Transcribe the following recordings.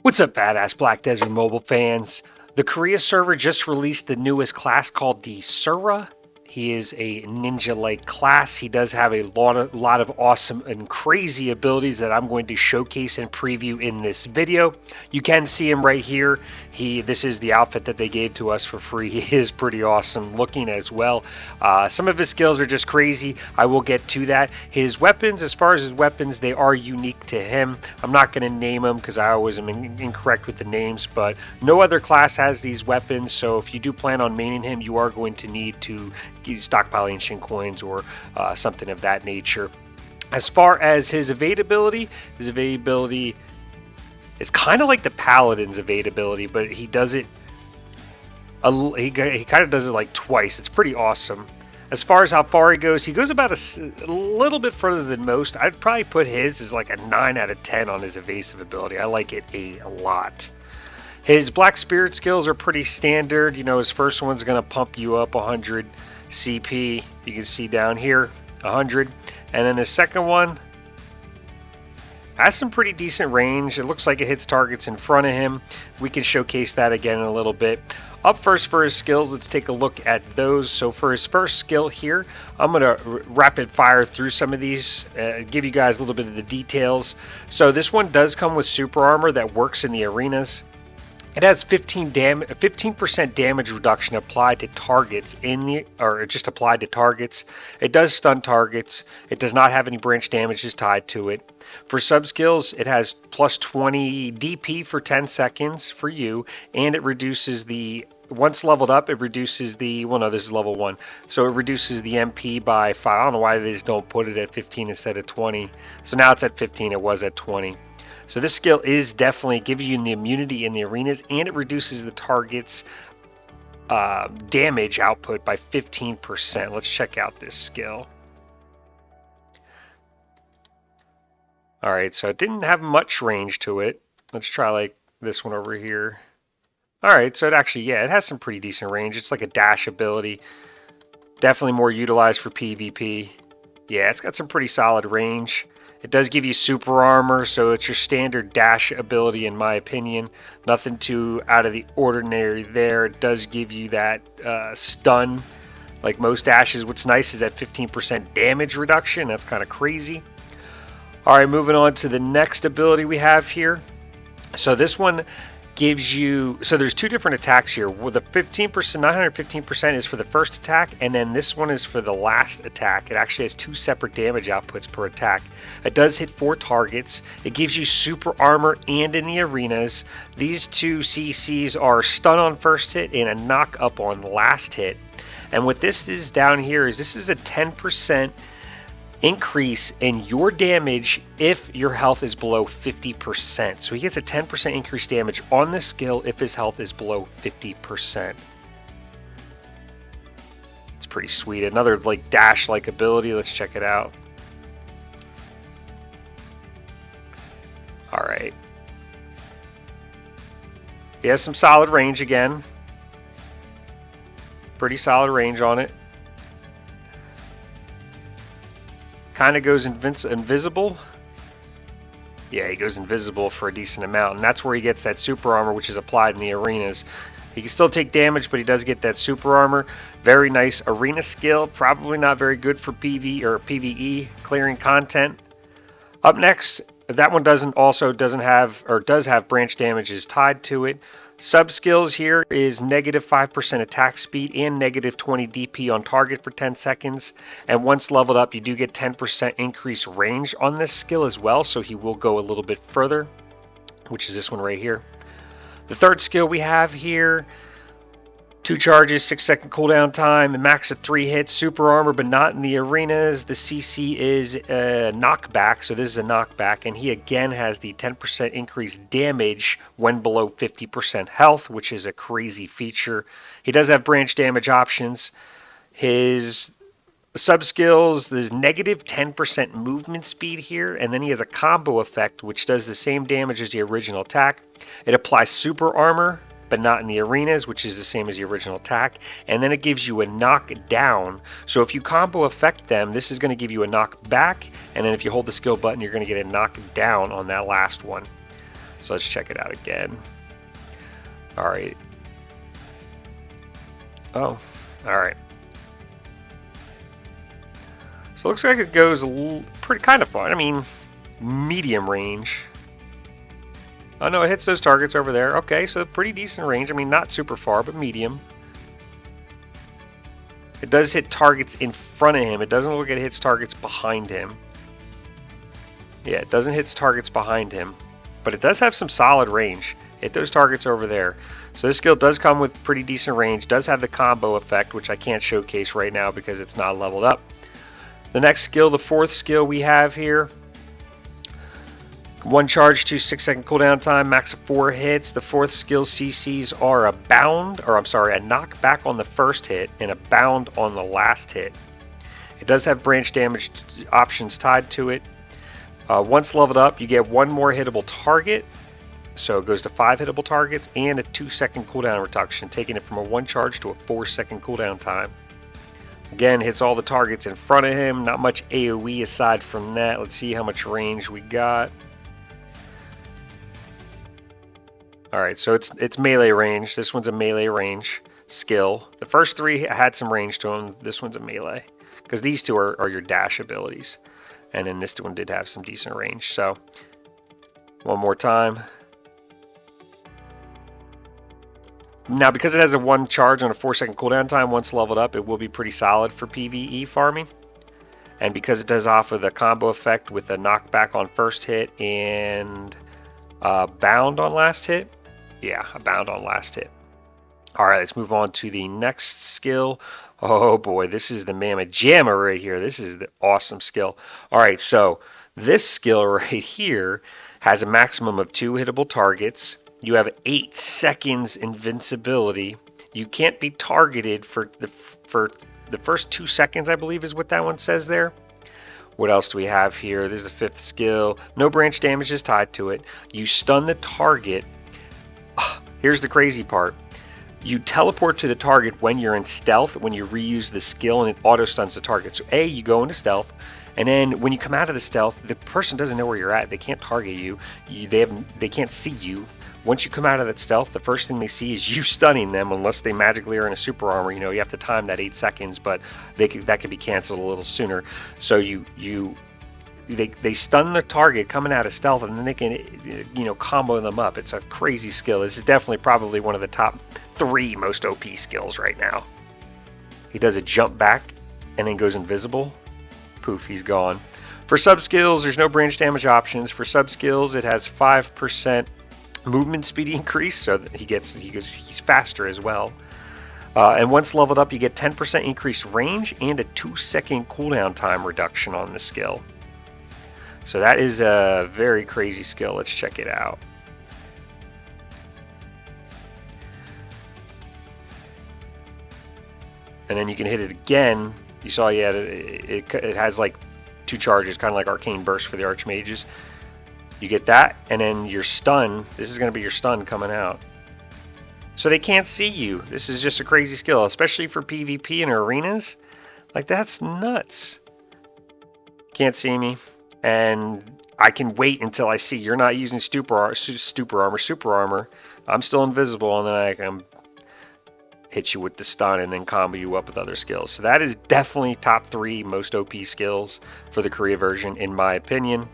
What's up, badass Black Desert Mobile fans? The Korea server just released the newest class called the Sura. He is a ninja-like class. He does have a lot of awesome and crazy abilities that I'm going to showcase and preview in this video. You can see him right here. This is the outfit that they gave to us for free. He is pretty awesome looking as well. Some of his skills are just crazy. I will get to that. His weapons, as far as his weapons, they are unique to him. I'm not going to name them because I always am incorrect with the names, but no other class has these weapons. So if you do plan on maining him, you are going to need to stockpile ancient coins or something of that nature. As far as his evade ability is kind of like the Paladin's evade ability, but he does it. He kind of does it like twice. It's pretty awesome. As far as how far he goes about a little bit further than most. I'd probably put his as like a 9 out of 10 on his evasive ability. I like it a lot. His Black Spirit skills are pretty standard. You know, his first one's going to pump you up 100 CP. You can see down here 100. And then his second one has some pretty decent range. It looks like it hits targets in front of him. We can showcase that again in a little bit. Up first for his skills, let's take a look at those. So for his first skill here, I'm going to rapid fire through some of these, give you guys a little bit of the details. So this one does come with super armor that works in the arenas. It has 15% damage reduction applied to targets just applied to targets. It does stun targets. It does not have any branch damages tied to it. For sub skills, it has plus 20 DP for 10 seconds for you, and it reduces the once leveled up. It reduces the this is level 1, so it reduces the MP by 5. I don't know why they just don't put it at 15 instead of 20. So now it's at 15. It was at 20. So this skill is definitely giving you the immunity in the arenas, and it reduces the target's damage output by 15%. Let's check out this skill. Alright, so it didn't have much range to it. Let's try like this one over here. Alright, so it actually, it has some pretty decent range. It's like a dash ability. Definitely more utilized for PvP. Yeah, it's got some pretty solid range. It does give you super armor, so it's your standard dash ability in my opinion. Nothing too out of the ordinary there. It does give you that stun like most dashes. What's nice is that 15% damage reduction. That's kind of crazy. Alright, moving on to the next ability we have here. So this one gives you, so there's two different attacks here. With the 15%, 915% is for the first attack, and then this one is for the last attack. It actually has 2 separate damage outputs per attack. It does hit 4 targets. It gives you super armor and in the arenas. These 2 CCs are stun on first hit and a knock up on last hit. And what this is down here is this is a 10% increase in your damage if your health is below 50%. So he gets a 10% increased damage on this skill if his health is below 50%. It's pretty sweet. Another like dash like ability. Let's check it out. Alright. He has some solid range again. Pretty solid range on it. Kind of goes invisible. Yeah, he goes invisible for a decent amount, and that's where he gets that super armor, which is applied in the arenas. He can still take damage, but he does get that super armor. Very nice arena skill. Probably not very good for PV or PvE clearing content. Up next, that one does have branch damages tied to it. Sub skills here is negative 5% attack speed and negative 20 DP on target for 10 seconds. And once leveled up, you do get 10% increased range on this skill as well, so he will go a little bit further, which is this one right here. The third skill we have here, 2 charges, 6-second cooldown time, and max of 3 hits, super armor, but not in the arenas. The CC is a knockback, so this is a knockback, and he again has the 10% increased damage when below 50% health, which is a crazy feature. He does have branch damage options. His sub skills, there's negative 10% movement speed here, and then he has a combo effect, which does the same damage as the original attack. It applies super armor, but not in the arenas, which is the same as the original attack. And then it gives you a knockdown. So if you combo affect them, this is going to give you a knockback. And then if you hold the skill button, you're going to get a knockdown on that last one. So let's check it out again. All right. Oh, all right. So it looks like it goes pretty kind of far. I mean, medium range. Oh no, it hits those targets over there. Okay, so pretty decent range. I mean, not super far, but medium. It does hit targets in front of him. It doesn't look like it hits targets behind him. Yeah, it doesn't hit targets behind him. But it does have some solid range. Hit those targets over there. So this skill does come with pretty decent range. Does have the combo effect, which I can't showcase right now because it's not leveled up. The next skill, the fourth skill we have here. 1 charge, 2 6-second cooldown time, max of 4 hits. The fourth skill CCs are a knockback on the first hit and a bound on the last hit. It does have branch damage options tied to it. Once leveled up, you get 1 more hittable target. So it goes to 5 hittable targets and a 2-second cooldown reduction, taking it from a 1 charge to a 4-second cooldown time. Again, hits all the targets in front of him. Not much AoE aside from that. Let's see how much range we got. Alright, so it's melee range. This one's a melee range skill. The first 3 had some range to them. This one's a melee. Because these 2 are your dash abilities. And then this one did have some decent range. So, one more time. Now, because it has a 1 charge on a 4-second cooldown time, once leveled up, it will be pretty solid for PvE farming. And because it does offer the combo effect with a knockback on first hit and a bound on last hit. Yeah, a bound on last hit. Alright, let's move on to the next skill. Oh boy, this is the Mammoth Jammer right here. This is the awesome skill. Alright, so this skill right here has a maximum of 2 hittable targets. You have 8 seconds invincibility. You can't be targeted for the first 2 seconds, I believe is what that one says there. What else do we have here? This is the 5th skill. No branch damage is tied to it. You stun the target. Here's the crazy part. You teleport to the target when you're in stealth, when you reuse the skill, and it auto stuns the target. So you go into stealth, and then when you come out of the stealth, the person doesn't know where you're at. They can't target you. They can't see you. Once you come out of that stealth, the first thing they see is you stunning them, unless they magically are in a super armor. You know, you have to time that 8 seconds, but that could be canceled a little sooner. So they stun the target coming out of stealth, and then they can, combo them up. It's a crazy skill. This is definitely probably one of the top 3 most OP skills right now. He does a jump back and then goes invisible. Poof, he's gone. For sub skills, there's no branch damage options. For sub skills, it has 5% movement speed increase, so that he's faster as well. And once leveled up, you get 10% increased range and a 2-second cooldown time reduction on the skill. So that is a very crazy skill. Let's check it out. And then you can hit it again. You saw, yeah, it has like 2 charges, kind of like Arcane Burst for the Archmages. You get that, and then your stun. This is going to be your stun coming out. So they can't see you. This is just a crazy skill, especially for PvP and arenas. Like, that's nuts. Can't see me. And I can wait until I see you're not using super armor. I'm still invisible, and then I can hit you with the stun and then combo you up with other skills. So that is definitely top 3 most OP skills for the Korea version, in my opinion.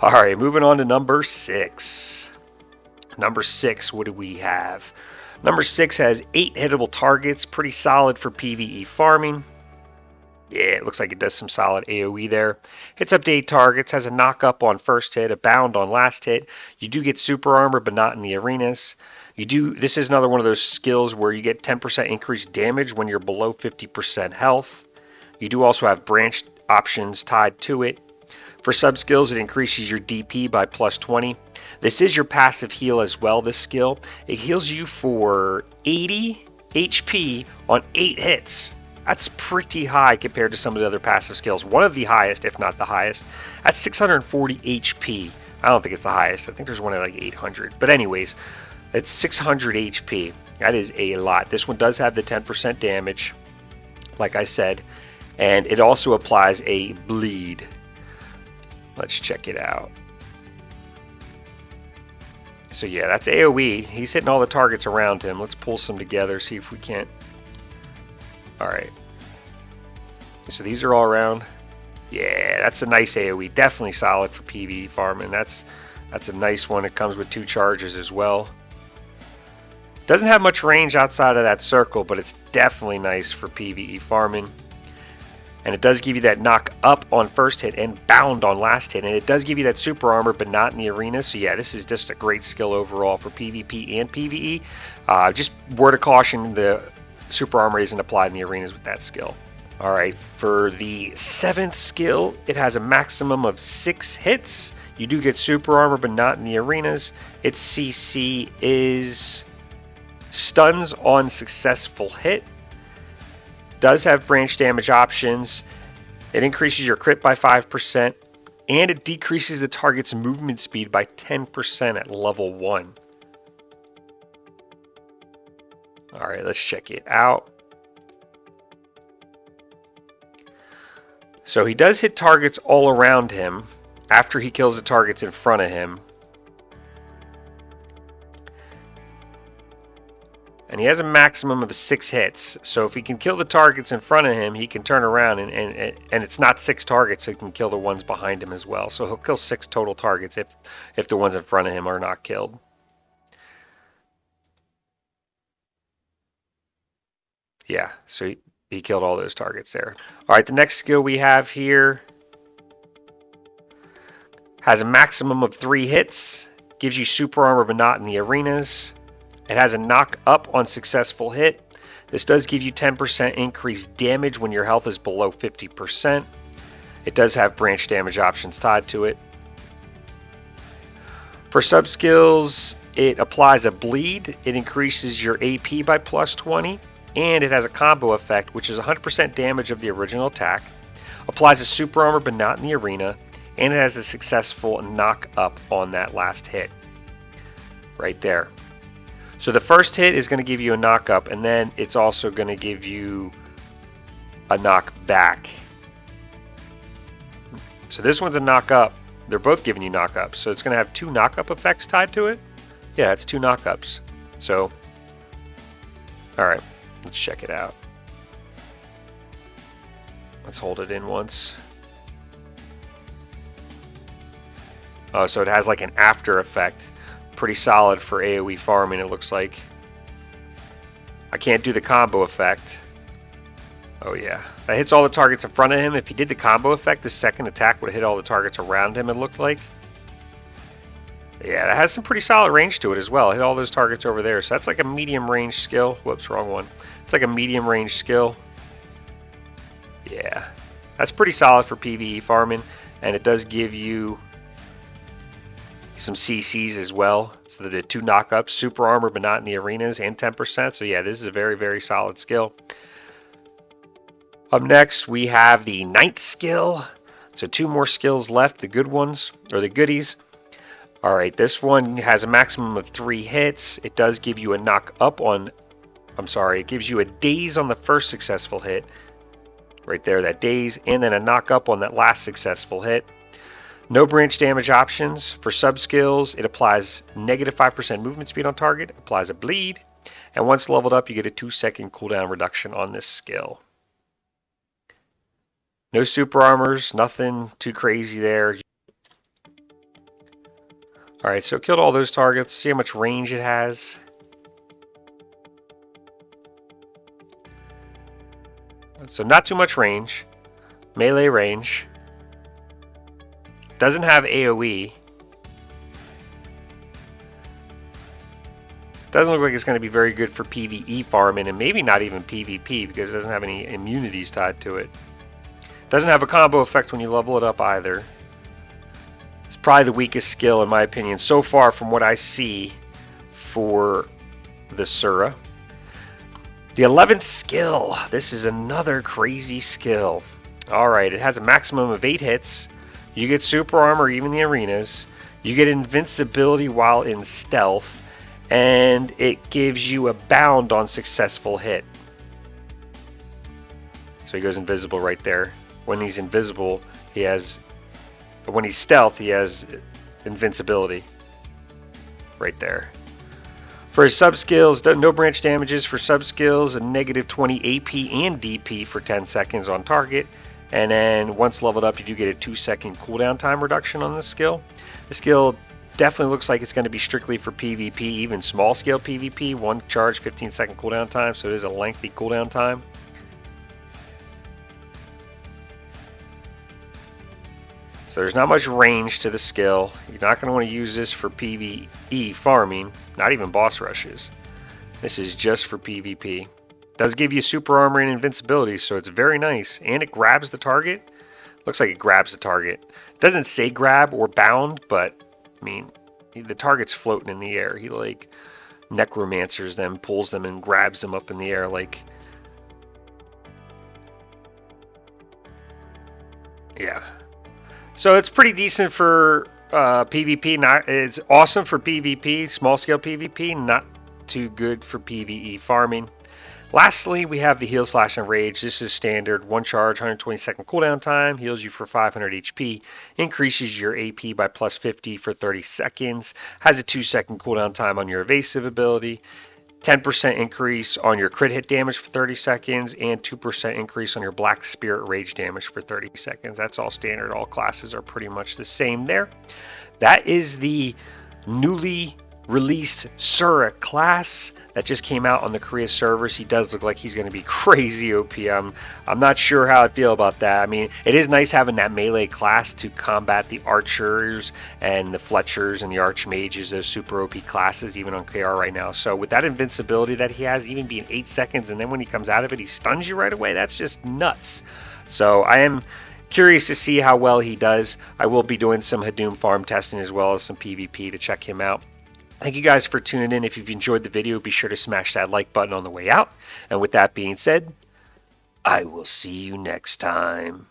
All right, moving on to number 6. Number 6, what do we have? Number 6 has 8 hittable targets, pretty solid for PvE farming. Yeah, it looks like it does some solid AoE there. Hits up to 8 targets, has a knock up on first hit, a bound on last hit. You do get super armor, but not in the arenas. This is another one of those skills where you get 10% increased damage when you're below 50% health. You do also have branch options tied to it. For sub skills, it increases your DP by plus 20. This is your passive heal as well, this skill. It heals you for 80 HP on 8 hits. That's pretty high compared to some of the other passive skills. One of the highest, if not the highest. That's 640 HP. I don't think it's the highest. I think there's one at like 800. But anyways, it's 600 HP. That is a lot. This one does have the 10% damage, like I said. And it also applies a bleed. Let's check it out. So yeah, that's AoE. He's hitting all the targets around him. Let's pull some together, see if we can't. Alright. So these are all around. Yeah, that's a nice AoE. Definitely solid for PvE farming. That's a nice one. It comes with 2 charges as well. Doesn't have much range outside of that circle, but it's definitely nice for PvE farming. And it does give you that knock up on first hit and bound on last hit. And it does give you that super armor, but not in the arena. So yeah, this is just a great skill overall for PvP and PvE. Just word of caution, the super armor isn't applied in the arenas with that skill. Alright, for the 7th skill, it has a maximum of 6 hits. You do get super armor, but not in the arenas. Its CC is stuns on successful hit. Does have branch damage options. It increases your crit by 5%, and it decreases the target's movement speed by 10% at level 1. Alright, let's check it out. So he does hit targets all around him after he kills the targets in front of him. And he has a maximum of 6 hits. So if he can kill the targets in front of him, he can turn around and it's not 6 targets, so he can kill the ones behind him as well. So he'll kill 6 total targets if the ones in front of him are not killed. Yeah, so he killed all those targets there. Alright, the next skill we have here has a maximum of 3 hits. Gives you super armor, but not in the arenas. It has a knock up on successful hit. This does give you 10% increased damage when your health is below 50%. It does have branch damage options tied to it. For sub skills, it applies a bleed. It increases your AP by plus 20. And it has a combo effect, which is 100% damage of the original attack. Applies a super armor, but not in the arena. And it has a successful knock up on that last hit. Right there. So the first hit is going to give you a knock up, and then it's also going to give you a knock back. So this one's a knock up. They're both giving you knock ups. So it's going to have 2 knock up effects tied to it. Yeah, it's 2 knock ups. So, alright, let's check it out. Let's hold it in once. Oh, so it has like an after effect. Pretty solid for AoE farming, it looks like. I can't do the combo effect. Oh yeah, that hits all the targets in front of him. If he did the combo effect, the second attack would hit all the targets around him, it looked like. Yeah, that has some pretty solid range to it as well. Hit all those targets over there. So that's like a medium range skill. Whoops, wrong one. It's like a medium range skill. Yeah, that's pretty solid for PvE farming. And it does give you some CCs as well. So the 2 knock-ups, super armor, but not in the arenas, and 10%. So yeah, this is a very, very solid skill. Up next, we have the 9th skill. So 2 more skills left, the good ones, or the goodies. Alright, this one has a maximum of 3 hits. It does give you a knock up on, it gives you a daze on the first successful hit. Right there, that daze, and then a knock up on that last successful hit. No branch damage options. For sub skills, it applies negative 5% movement speed on target, applies a bleed, and once leveled up, you get a 2-second cooldown reduction on this skill. No super armors, nothing too crazy there. Alright, so it killed all those targets. See how much range it has. So not too much range. Melee range. Doesn't have AoE. Doesn't look like it's going to be very good for PvE farming, and maybe not even PvP because it doesn't have any immunities tied to it. Doesn't have a combo effect when you level it up either. It's probably the weakest skill in my opinion so far from what I see for the Sura. The 11th skill. This is another crazy skill. Alright, it has a maximum of 8 hits. You get super armor even in the arenas. You get invincibility while in stealth. And it gives you a bound on successful hit. So he goes invisible right there. When he's invisible, when he's stealth, he has invincibility. right there. For his sub skills, no branch damages for sub skills, a negative 20 AP and DP for 10 seconds on target. And then once leveled up, you do get a 2-second cooldown time reduction on this skill. The skill definitely looks like it's going to be strictly for PvP, even small scale PvP. 1 charge, 15-second cooldown time, so it is a lengthy cooldown time. So there's not much range to the skill. You're not going to want to use this for PvE farming, not even boss rushes. This is just for PvP. It does give you super armor and invincibility, so it's very nice. And it grabs the target. Looks like it grabs the target. It doesn't say grab or bound, but I mean, the target's floating in the air. He like necromancers them, pulls them and grabs them up in the air like... Yeah. So it's pretty decent for PvP. It's awesome for PvP, small scale PvP, not too good for PvE farming. Lastly, we have the Heal Slash and Rage. This is standard, 1 charge, 120-second cooldown time, heals you for 500 HP, increases your AP by plus 50 for 30 seconds, has a 2-second cooldown time on your evasive ability, 10% increase on your crit hit damage for 30 seconds, and 2% increase on your Black Spirit Rage damage for 30 seconds. That's all standard. All classes are pretty much the same there. That is the newly released Sura class that just came out on the Korea servers. He does look like he's going to be crazy OP. I'm not sure how I feel about that. I mean, it is nice having that melee class to combat the archers and the fletchers and the archmages, those super OP classes, even on KR right now. So with that invincibility that he has, even being 8 seconds, and then when he comes out of it, he stuns you right away. That's just nuts. So I am curious to see how well he does. I will be doing some Hadoom farm testing as well as some PvP to check him out. Thank you guys for tuning in. If you've enjoyed the video, be sure to smash that like button on the way out. And with that being said, I will see you next time.